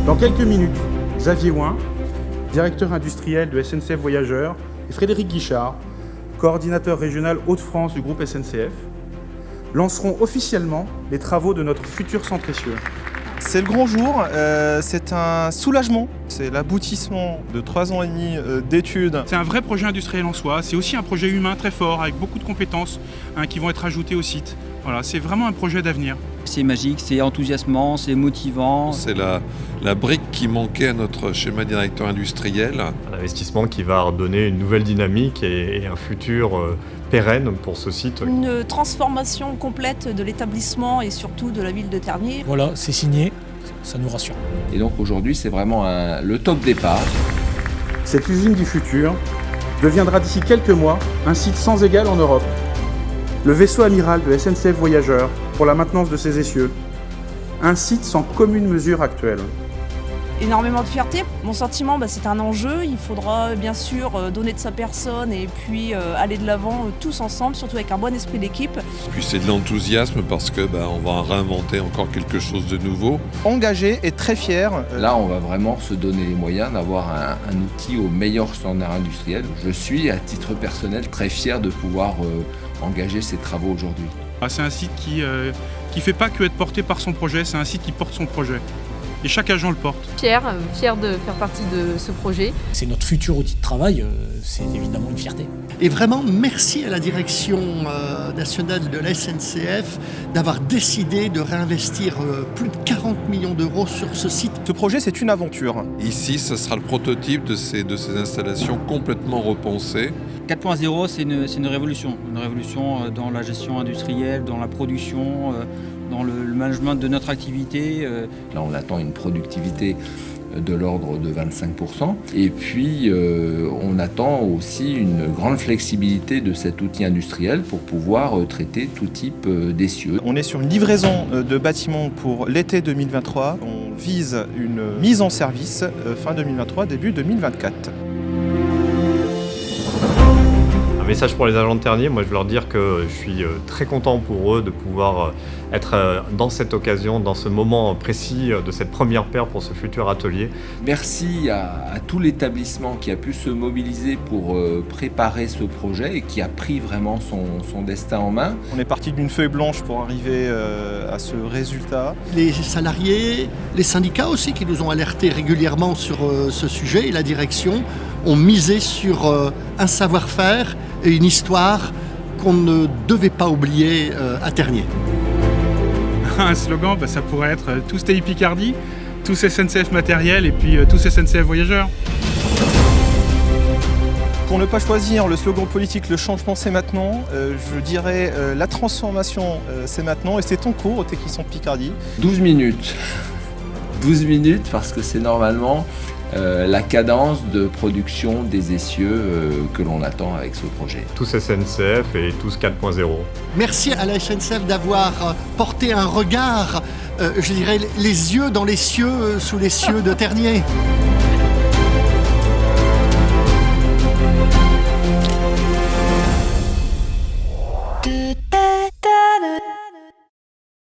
Dans quelques minutes, Xavier Ouin, directeur industriel de SNCF Voyageurs, et Frédéric Guichard, coordinateur régional Hauts-de-France du groupe SNCF, lanceront officiellement les travaux de notre futur centre essieux. C'est le grand jour, c'est un soulagement, c'est l'aboutissement de 3 ans et demi d'études. C'est un vrai projet industriel en soi, c'est aussi un projet humain très fort avec beaucoup de compétences qui vont être ajoutées au site. Voilà, c'est vraiment un projet d'avenir. C'est magique, c'est enthousiasmant, c'est motivant. C'est la brique qui manquait à notre schéma directeur industriel. Un investissement qui va redonner une nouvelle dynamique et un futur pérenne pour ce site. Une transformation complète de l'établissement et surtout de la ville de Tergnier. Voilà, c'est signé, ça nous rassure. Et donc aujourd'hui, c'est vraiment le top départ. Cette usine du futur deviendra d'ici quelques mois un site sans égal en Europe. Le vaisseau amiral de SNCF Voyageurs pour la maintenance de ses essieux. Un site sans commune mesure actuelle. Énormément de fierté. Mon sentiment, c'est un enjeu. Il faudra bien sûr donner de sa personne et puis aller de l'avant tous ensemble, surtout avec un bon esprit d'équipe. Puis c'est de l'enthousiasme parce que on va réinventer encore quelque chose de nouveau. Engagé et très fier. Là, on va vraiment se donner les moyens d'avoir un outil au meilleur standard industriel. Je suis, à titre personnel, très fier de pouvoir engager ces travaux aujourd'hui. C'est un site qui fait pas que être porté par son projet, c'est un site qui porte son projet. Et chaque agent le porte. Fier de faire partie de ce projet. C'est notre futur outil de travail, c'est évidemment une fierté. Et vraiment, merci à la direction nationale de la SNCF d'avoir décidé de réinvestir plus de 40 millions d'euros sur ce site. Ce projet, c'est une aventure. Ici, ce sera le prototype de ces installations complètement repensées. 4.0, c'est une révolution dans la gestion industrielle, dans la production, dans le management de notre activité. Là, on attend une productivité de l'ordre de 25%. Et puis, on attend aussi une grande flexibilité de cet outil industriel pour pouvoir traiter tout type d'essieux. On est sur une livraison de bâtiments pour l'été 2023. On vise une mise en service fin 2023, début 2024. Un message pour les agents de Tergnier, moi je veux leur dire que je suis très content pour eux de pouvoir être dans cette occasion, dans ce moment précis de cette première paire pour ce futur atelier. Merci à tout l'établissement qui a pu se mobiliser pour préparer ce projet et qui a pris vraiment son destin en main. On est parti d'une feuille blanche pour arriver à ce résultat. Les salariés, les syndicats aussi qui nous ont alertés régulièrement sur ce sujet et la direction ont misé sur un savoir-faire et une histoire qu'on ne devait pas oublier à Tergnier. Un slogan, ça pourrait être « Tous TI Picardie », tous SNCF Matériel et puis tous SNCF Voyageurs. Pour ne pas choisir le slogan politique « Le changement c'est maintenant », je dirais « La transformation c'est maintenant » et c'est en cours au Technisson Picardie. 12 minutes. 12 minutes parce que c'est normalement la cadence de production des essieux que l'on attend avec ce projet. Tous SNCF et tous 4.0. Merci à la SNCF d'avoir porté un regard, je dirais, les yeux dans les cieux, sous les cieux de Tergnier.